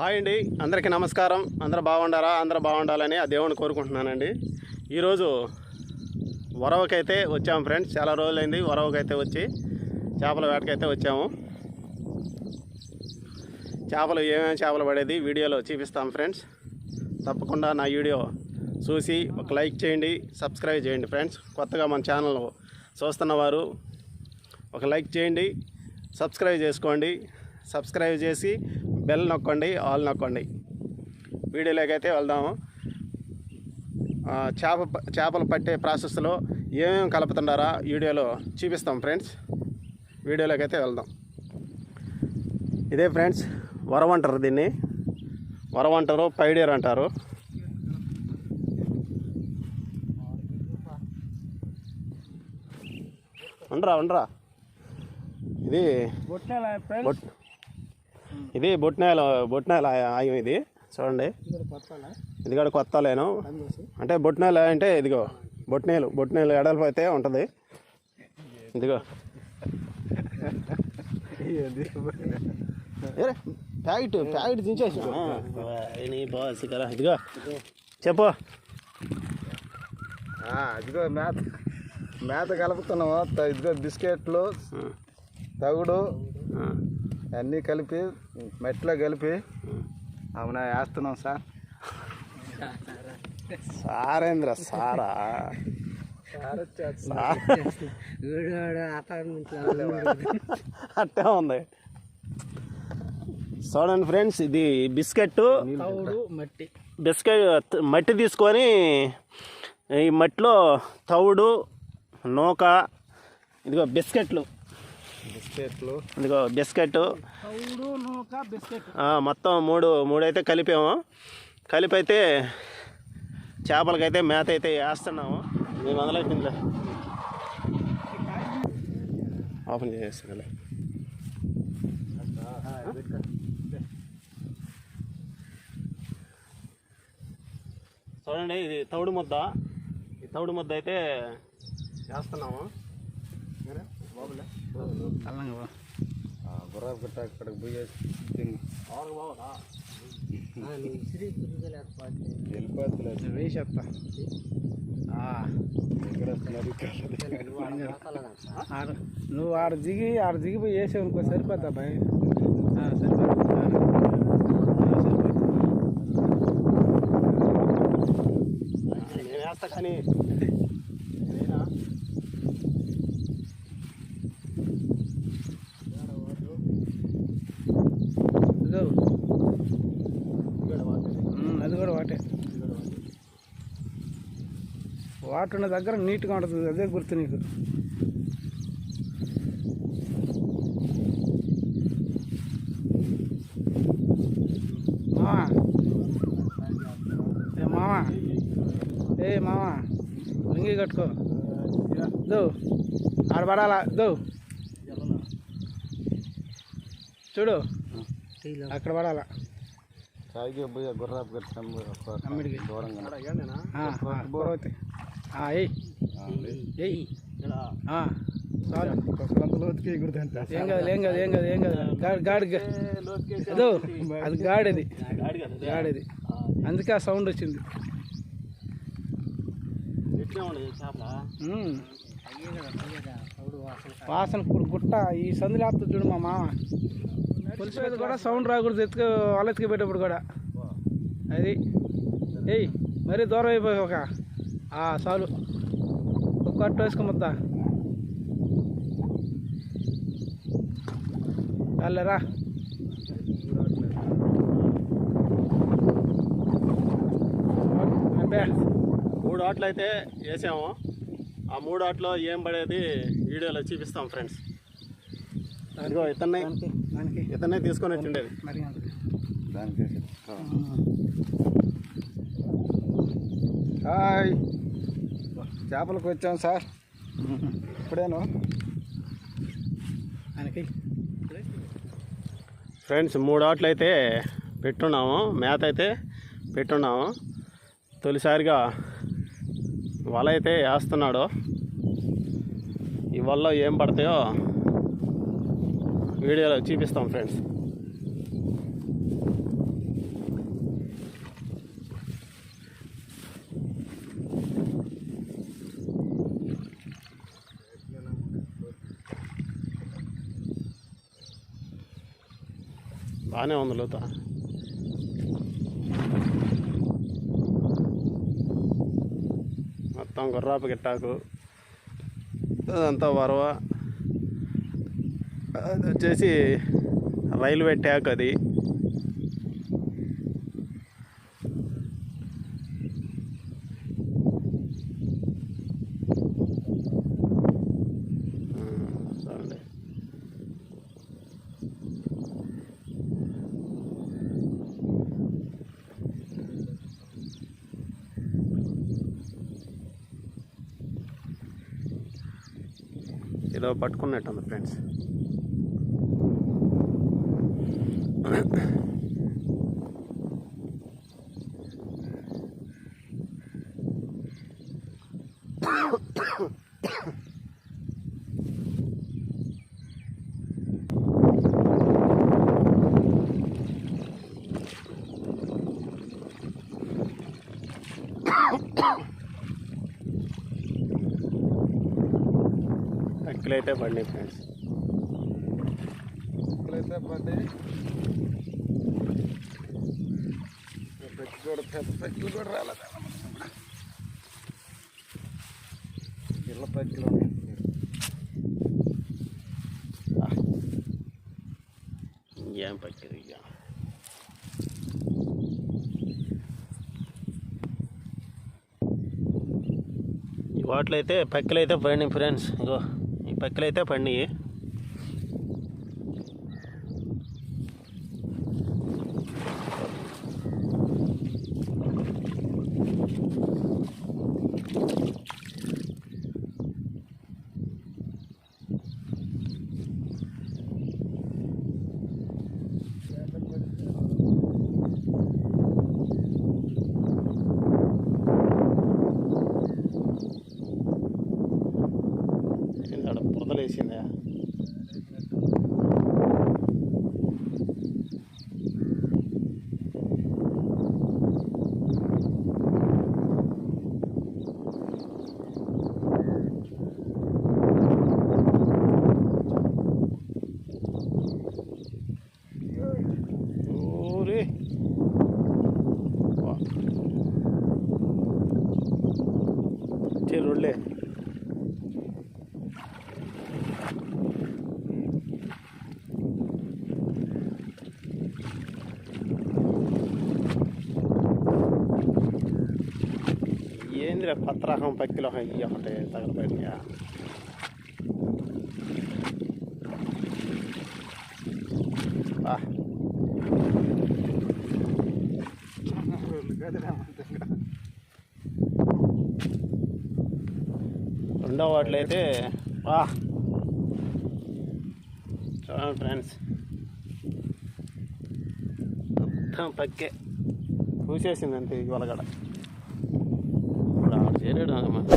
Hi అండి, అందరికీ నమస్కారం. అందరూ బాగుండారా? అందరూ బాగుండాలని ఆ దేవుని కోరుకుంటున్నానండి. ఈరోజు వరవకైతే వచ్చాము ఫ్రెండ్స్. చాలా రోజులైంది వరవకైతే వచ్చి చేపల వేటకైతే వచ్చాము. చేపలు ఏమేమి చేపలు పడేది వీడియోలో చూపిస్తాం ఫ్రెండ్స్. తప్పకుండా నా వీడియో చూసి ఒక లైక్ చేయండి, సబ్స్క్రైబ్ చేయండి ఫ్రెండ్స్. కొత్తగా మన ఛానల్ చూస్తున్నవారు ఒక లైక్ చేయండి, సబ్స్క్రైబ్ చేసుకోండి. సబ్స్క్రైబ్ చేసి బెల్ నొక్కండి, ఆల్ నొక్కండి. వీడియోలోకి అయితే వెళ్దాము. చేపలు పట్టే ప్రాసెస్లో ఏమేమి కలుపుతున్నారా వీడియోలో చూపిస్తాం ఫ్రెండ్స్. వీడియోలోకి అయితే వెళ్దాం. ఇదే ఫ్రెండ్స్ వరవ అంటారు, దీన్ని వరవ అంటారు, పైడేర్ అంటారు. ఉండరా ఇది బొట్నాల ఆయం. ఇది చూడండి, ఇది కూడా కొత్త లేను. అంటే బొట్నాల అంటే ఇదిగో బొట్నేలు ఎడల్పు అయితే ఉంటుంది. ఇదిగో ప్యాకెట్ దించేసి బాస్ కదా. ఇదిగో చెప్పు. ఇదిగో మేత కలుపుతున్నాము. ఇదిగో బిస్కెట్లు, తగుడు అన్నీ కలిపి మెట్లో కలిపి అవునా వేస్తున్నాం సార్. సారేంద్ర సారా అట్టే ఉంది. చూడండి ఫ్రెండ్స్, ఇది బిస్కెట్ మట్టి తీసుకొని ఈ మట్టిలో తవుడు, నూక, ఇదిగో బిస్కెట్లు ఇదిగో బిస్కెట్ మొత్తం మూడు అయితే కలిపాము. కలిపైతే చేపలకైతే మేత అయితే వేస్తున్నాము. మేము మొదలైపోయిందిలే, ఓపెన్ చేసేలే. చూడండి, ఇది తౌడు ముద్ద. ఈ తౌడు ముద్ద అయితే వేస్తున్నాము. గుర్రాబు గట్ట ఇక్కడికి పోయేసి వేసేస్తా. నువ్వు ఆడ దిగి పోయి వేసావు అనుకో, సరిపోద్దా బాయ్? నేను వేస్తా కానీ అది కూడా వాటర్ ఉన్న దగ్గర నీట్గా ఉంటుంది. అదే గుర్తు నీకు. మావా లింగి కట్టుకో. దో ఆడ పడాలా, దో చూడు అక్కడ పడాలా. గుర్రాపు గట్టి దూరంగా అది గాడిది, అందుకే ఆ సౌండ్ వచ్చింది. వాసన గుట్ట ఈ సందులేస్తా చూడు మా మామ. పులుసు మీద కూడా సౌండ్ రాకూడదు, వాళ్ళెత్తుకుపోయేటప్పుడు కూడా. అది మరీ దూరం అయిపోయి ఒక చాలు, ఒక కట్టు వేసుకోమొద్దా. వెళ్ళరా. మూడు ఆటలు అయితే వేసాము. ఆ మూడు ఆటలో ఏం పడేది వీడియోలో చూపిస్తాం ఫ్రెండ్స్. ఇదిగో ఇతన్నే తీసుకొని వచ్చి ఉండేది. హాయ్, చేపలకు వచ్చాం సార్. ఇప్పుడేను ఫ్రెండ్స్ మూడు ఆటలు అయితే పెట్టున్నాము, మేత అయితే పెట్టున్నాము. తొలిసారిగా వల అయితే వేస్తున్నాడు. ఈ వలలో ఏం పడతాయో వీడియోలో చూపిస్తాం ఫ్రెండ్స్. బాగానే ఉంది లోత. మొత్తం గుర్రాపు గిట్టాకు, అదంతా వరవ. అది వచ్చేసి రైల్వే ట్యాక్ అది. చూడండి, ఏదో పట్టుకున్నట్టుంది ఫ్రెండ్స్. ఎక్కలైతే పడినాయి ఫ్రెండ్స్, ఎక్కడైతే పడ్డాయి. పెట్టుకోడు, పెద్ద పెట్టులు కూడా రాలేదు. ఇళ్ళ పెట్టులు ఏం పక్కిది ఇక. ఈ వాటిలో అయితే పక్కలైతే పడినాయి ఫ్రెండ్స్. ఇగో ఈ పక్కలైతే పడినాయి. బురదలేసిందా? ఊరే చెరుళ్ళే. ఏందిరా కొత్త రకం పక్కిలో ఇవి ఒకటి తగలబడినాయా? రెండో వాటిలో అయితే చూడండి ఫ్రెండ్స్, మొత్తం పక్కే పూసేసింది అంతే. ఇవాళ కూడా ఇప్పుడు ఆడ చేరాడు అన్నమాట.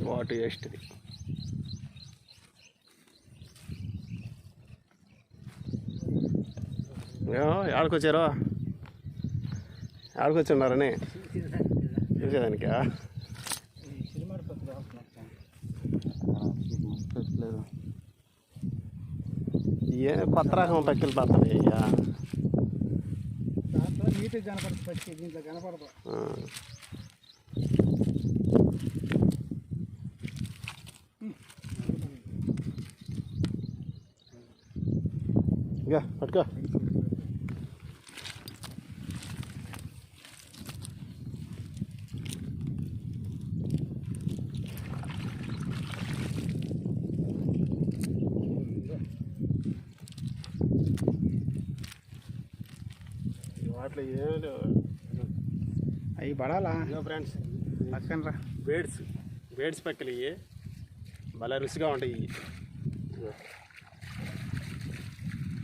వాటర్ వేస్ట్ది. ఆడుకొచ్చారో ఆడుకొచ్చున్నారని చూసేదానికా? ఏ కొత్త రకం పక్కిలు పడుతుంది అయ్యా. నీట్గా కనపడుతుంది పచ్చి, దీంట్లో కనపడదు. ఇంకా పట్టుకో. అట్లా ఏమీ లేవు. అవి పడాలా ఇదిగో ఫ్రెండ్స్, పక్కన రా. బేడ్స్ పక్కలు ఇవి భలే రుచిగా ఉంటాయి. ఇదిగో.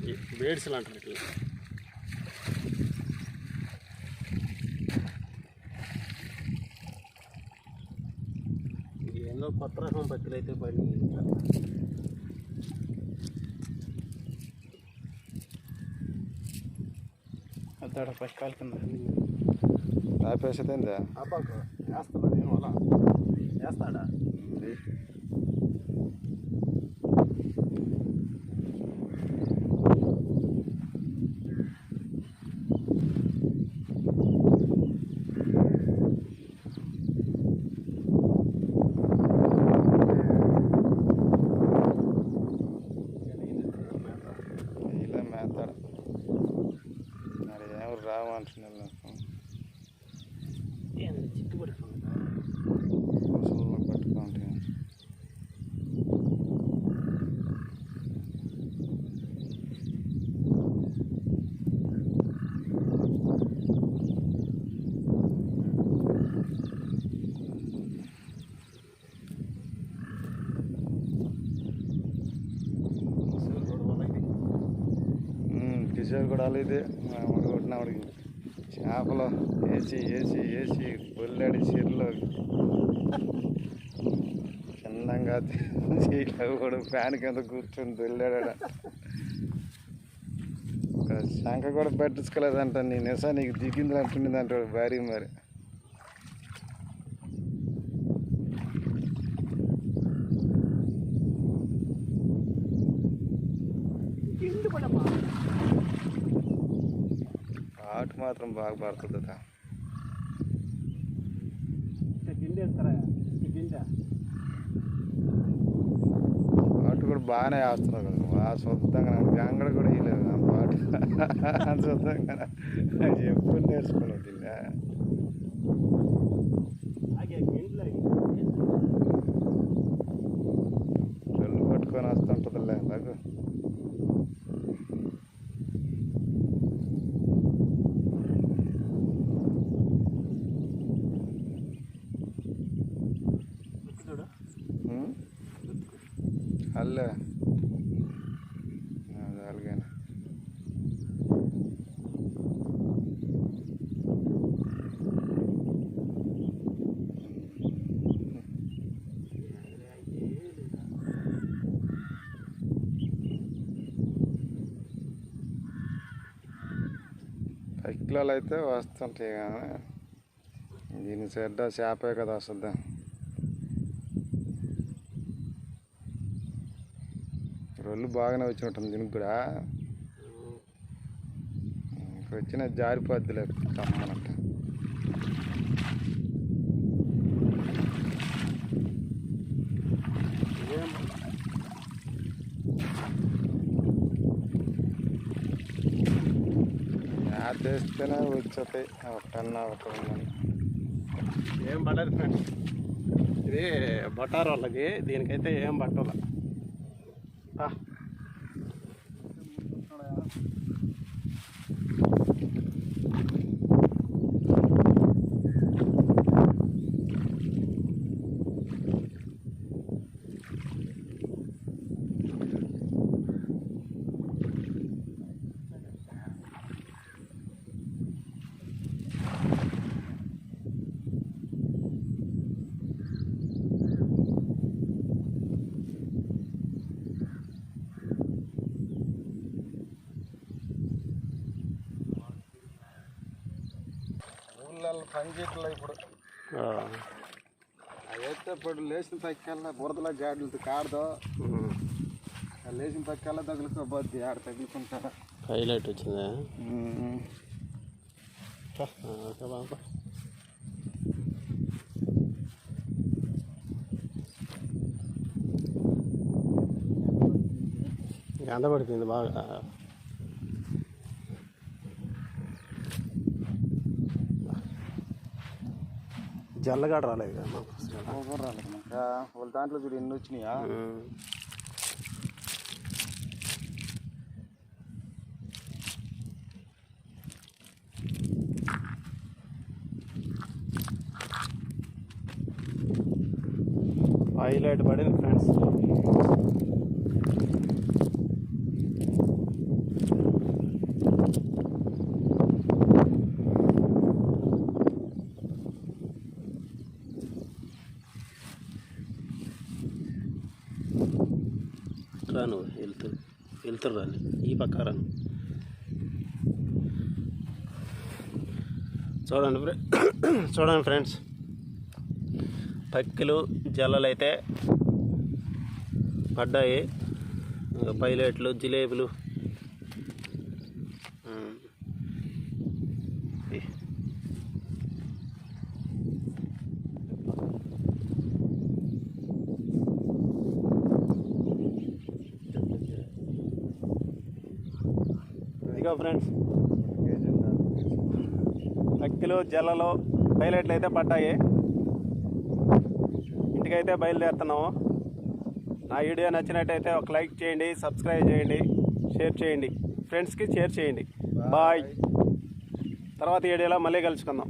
ఈ బేడ్స్లు అంటారు ఇట్లా. ఇది ఎన్నో కొత్త రకం పక్కలు అయితే పడి వద్దాడ పక్కల కింద ఆపేసేదేందా అబ్బాకు వేస్తాడా? నేను అలా వేస్తాడా? ఇలా మేతాడు మరి ఎవరు రావంటున్నారు నాకు చిక్కు పడుతుంది. ముసలిలో పట్టుకుంటే కిషోర్ కూడా అలాగే మగొట్టినవాడికి చేపలు వేసి పొల్లాడి చీరలో చిన్నంగా కూడా ఫ్యాన్ కింద కూర్చొని దొల్లాడా. శంఖ కూడా పట్టించుకోలేదంట. నీ నిజా నీకు దిగింది అంటుండేది అంటాడు భారీ మరి. ఆట మాత్రం బాగా పడుతుంది. గిండి వేస్తారా? గిండి పాటు కూడా బాగానే వేస్తున్నారు కదా. బాగా శుద్ధంగా గంగడ కూడా వేయలేదు ఆ పాటు శుద్ధంగా ఎప్పుడు నేర్చుకున్నావు దీన్ని. రొల్లు పట్టుకొని వస్తుంటుందిలే నాకు. అల్లే అలాగేనా పైకిలో అయితే వస్తుంటాయి కానీ దీని చెడ్డ చేపే కదా వస్తుందా. రొల్లు బాగానే వచ్చినట్టుంది దీనికి కూడా. వచ్చిన జారిపోద్దిలే కమ్మనంట. వేస్తేనే వచ్చేస్తాయి ఒకటన్నా ఒకటి. ఏం పడదు ఫ్రెండ్స్, ఇది బొటార్ వాళ్ళకి. దీనికైతే ఏం పట్టాల. ఊళ్ళల్లో పనిచేయట్లే ఇప్పుడు. అయితే ఇప్పుడు లేచిన పక్కల్లా బురదలో గాడులతో కాడదో లేచిన పక్కల్లా తగులుకోబోద్ది. ఆడ తగులుకుంటా హైలైట్ వచ్చిందా? బాబా ఎండ పడిపోయింది బాగా. జల్లగాడ రాలేదు కదా మాకు. రాలేదు ఇంకా. వాళ్ళ దాంట్లో చూడు ఎన్ని వచ్చినాయా. హైలైట్ పడింది ఫ్రెండ్స్. రాను వెళ్తురు రాని ఈ పక్క రాను. చూడండి ఫ్రెండ్స్, పక్కిలు జల్లలు అయితే పడ్డాయి. పైలట్లు జిలేబులు ఇదిగో ఫ్రెండ్స్, పక్కిలు జల్లలు పైలట్లు అయితే పడ్డాయి. ఇంటికైతే బయలుదేరుతున్నాము. నా వీడియో నచ్చినట్టయితే ఒక లైక్ చేయండి, సబ్స్క్రైబ్ చేయండి, షేర్ చేయండి, ఫ్రెండ్స్కి షేర్ చేయండి. బాయ్. తర్వాత వీడియోలో మళ్ళీ కలుసుకుందాం.